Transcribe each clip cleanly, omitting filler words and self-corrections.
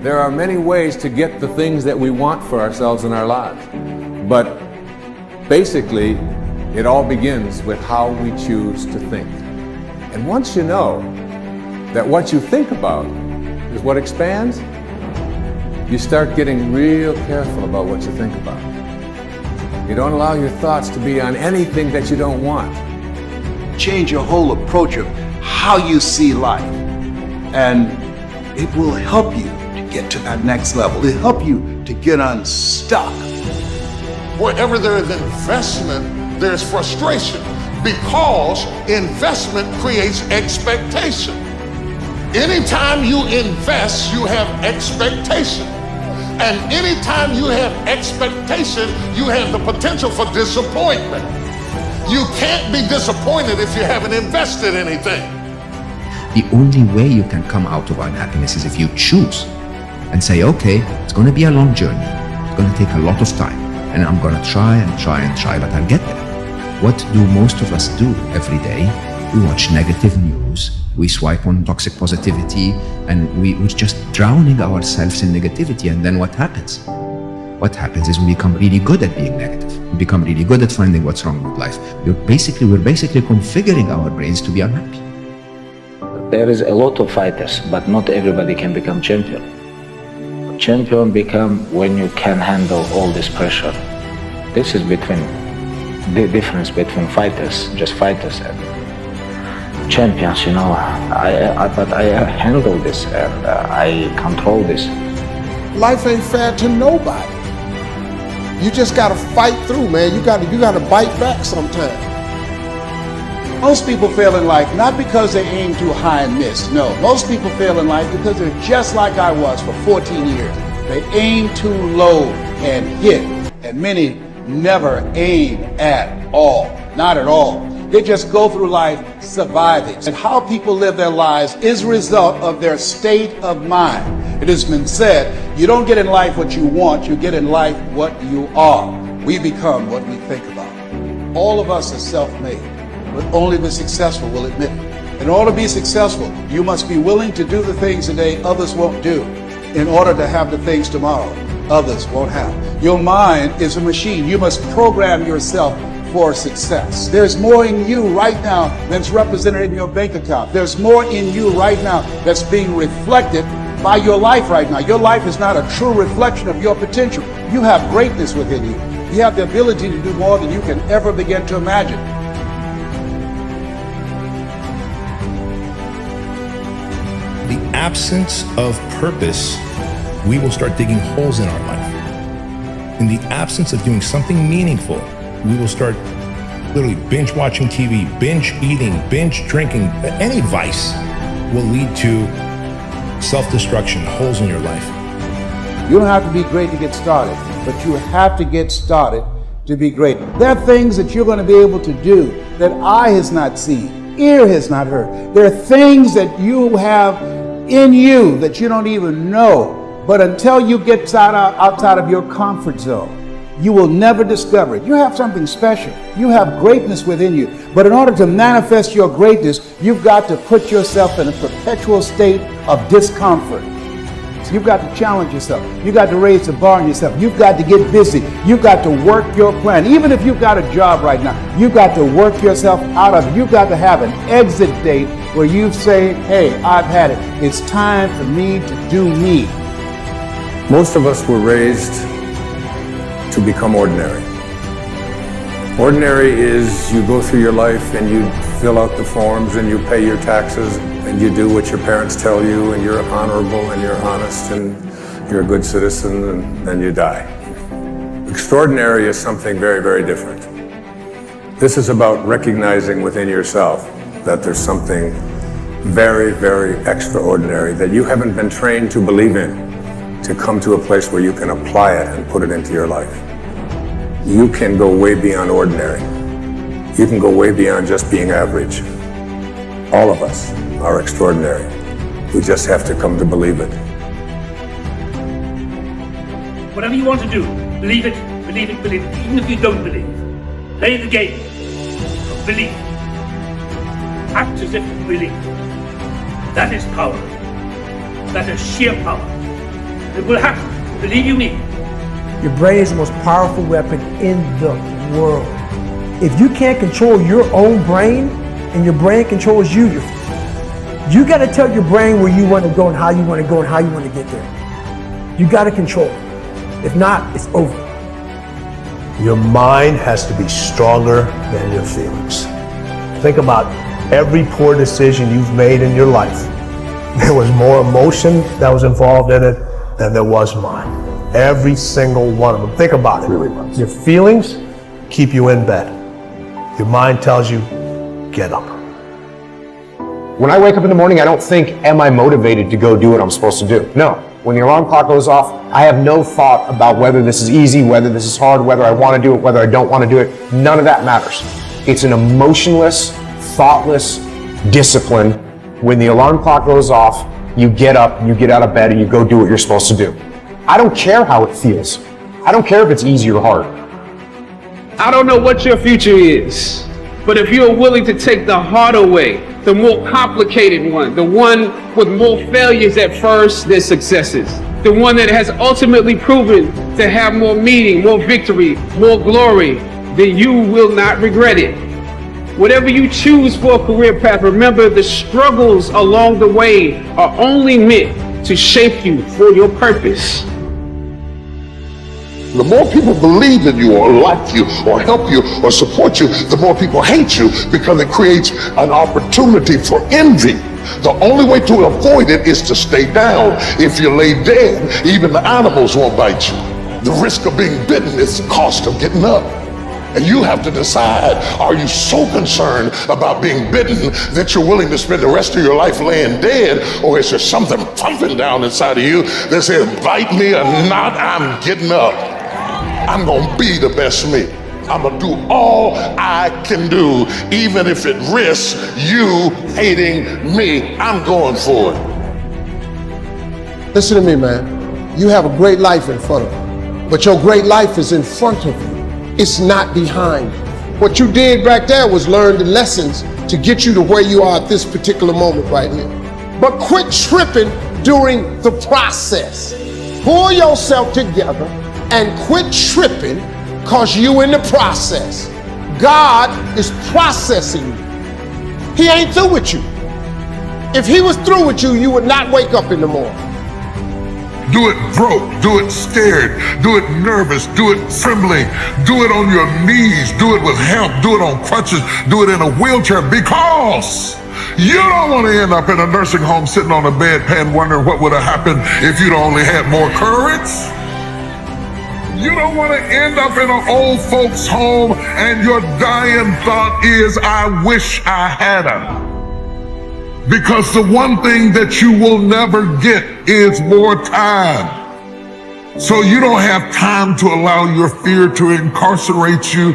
There are many ways to get the things that we want for ourselves in our lives. But basically, it all begins with how we choose to think. And once you know that what you think about is what expands, you start getting real careful about what you think about. You don't allow your thoughts to be on anything that you don't want. Change your whole approach of how you see life, and it will help you to get to that next level. It'll help you to get unstuck. Wherever there is investment, there's frustration, because investment creates expectation. Anytime you invest, you have expectation. And anytime you have expectation, you have the potential for disappointment. You can't be disappointed if you haven't invested anything. The only way you can come out of unhappiness is if you choose and say, okay, it's going to be a long journey. It's going to take a lot of time. And I'm going to try and try and try, but I'll get there. What do most of us do every day? We watch negative news, we swipe on toxic positivity, and we're just drowning ourselves in negativity. And then what happens? What happens is we become really good at being negative. We become really good at finding what's wrong with life. We're basically configuring our brains to be unhappy. There is a lot of fighters, but not everybody can become champion. Champion become when you can handle all this pressure. This is between the difference between fighters, just fighters, and champions. You know, but I handle this and I control this. Life ain't fair to nobody. You just gotta fight through, man. You gotta bite back sometimes. Most people fail in life not because they aim too high and miss. No, most people fail in life because they're just like I was for 14 years. They aim too low and hit, and many never aim at all, not at all. They just go through life surviving. And how people live their lives is a result of their state of mind. It has been said, you don't get in life what you want, you get in life what you are. We become what we think about. All of us are self-made, but only the successful will admit it. In order to be successful, you must be willing to do the things today others won't do, in order to have the things tomorrow others won't have. Your mind is a machine. You must program yourself for success. There's more in you right now than's represented in your bank account. There's more in you right now that's being reflected by your life right now. Your life is not a true reflection of your potential. You have greatness within you. You have the ability to do more than you can ever begin to imagine. The absence of purpose, we will start digging holes in our life. In the absence of doing something meaningful, we will start literally binge watching TV, binge eating, binge drinking. Any vice will lead to self-destruction, holes in your life. You don't have to be great to get started, but you have to get started to be great. There are things that you're going to be able to do that eye has not seen, ear has not heard. There are things that you have in you that you don't even know, but until you get outside of your comfort zone, you will never discover it. You have something special. You have greatness within you. But in order to manifest your greatness, you've got to put yourself in a perpetual state of discomfort. So you've got to challenge yourself. You've got to raise the bar on yourself. You've got to get busy. You've got to work your plan. Even if you've got a job right now, you've got to work yourself out of it. You've got to have an exit date where you say, hey, I've had it. It's time for me to do me. Most of us were raised to become ordinary. Ordinary is you go through your life and you fill out the forms and you pay your taxes and you do what your parents tell you and you're honorable and you're honest and you're a good citizen and then you die. Extraordinary is something very, very different. This is about recognizing within yourself that there's something very, very extraordinary that you haven't been trained to believe in, to come to a place where you can apply it and put it into your life. You can go way beyond ordinary. You can go way beyond just being average. All of us are extraordinary. We just have to come to believe it. Whatever you want to do, believe it, believe it, believe it. Even if you don't believe, play the game of belief. Act as if you believe. That is power. That is sheer power. It will happen. Believe you me. Your brain is the most powerful weapon in the world. If you can't control your own brain and your brain controls you, you got to tell your brain where you want to go and how you want to go and how you want to get there. You got to control it. If not, it's over. Your mind has to be stronger than your feelings. Think about every poor decision you've made in your life. There was more emotion that was involved in it than there was mine. Every single one of them. Think about it. Really was. Your feelings keep you in bed. Your mind tells you, get up. When I wake up in the morning, I don't think, am I motivated to go do what I'm supposed to do? No. When the alarm clock goes off, I have no thought about whether this is easy, whether this is hard, whether I want to do it, whether I don't want to do it. None of that matters. It's an emotionless, thoughtless discipline. When the alarm clock goes off, you get up, you get out of bed, and you go do what you're supposed to do. I don't care how it feels. I don't care if it's easy or hard. I don't know what your future is, but if you're willing to take the harder way, the more complicated one, the one with more failures at first than successes, the one that has ultimately proven to have more meaning, more victory, more glory, then you will not regret it. Whatever you choose for a career path, remember the struggles along the way are only meant to shape you for your purpose. The more people believe in you or like you or help you or support you, the more people hate you because it creates an opportunity for envy. The only way to avoid it is to stay down. If you lay dead, even the animals won't bite you. The risk of being bitten is the cost of getting up. And you have to decide, are you so concerned about being bitten that you're willing to spend the rest of your life laying dead, or is there something pumping down inside of you that says, bite me or not, I'm getting up. I'm gonna be the best me. I'm gonna do all I can do, even if it risks you hating me. I'm going for it. Listen to me, man. You have a great life in front of you, but your great life is in front of you. It's not behind. What you did back there was learn the lessons to get you to where you are at this particular moment right here. But quit tripping during the process. Pull yourself together and quit tripping because you in the process. God is processing you. He ain't through with you. If he was through with you, you would not wake up in the morning. Do it broke, do it scared, do it nervous, do it trembling, do it on your knees, do it with help, do it on crutches, do it in a wheelchair, because you don't want to end up in a nursing home sitting on a bedpan wondering what would have happened if you'd only had more courage. You don't want to end up in an old folks home and your dying thought is, I wish I had her. Because the one thing that you will never get is more time. So you don't have time to allow your fear to incarcerate you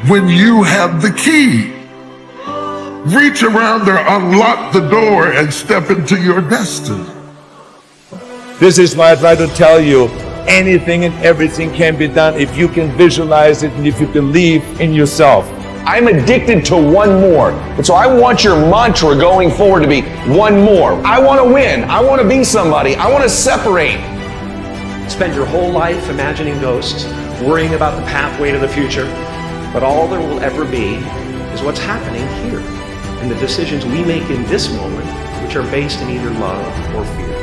when you have the key. Reach around there, unlock the door, and step into your destiny. This is why I try to tell you, anything and everything can be done if you can visualize it and if you believe in yourself. I'm addicted to one more. And so I want your mantra going forward to be one more. I want to win. I want to be somebody. I want to separate. Spend your whole life imagining ghosts, worrying about the pathway to the future, but all there will ever be is what's happening here and the decisions we make in this moment, which are based in either love or fear.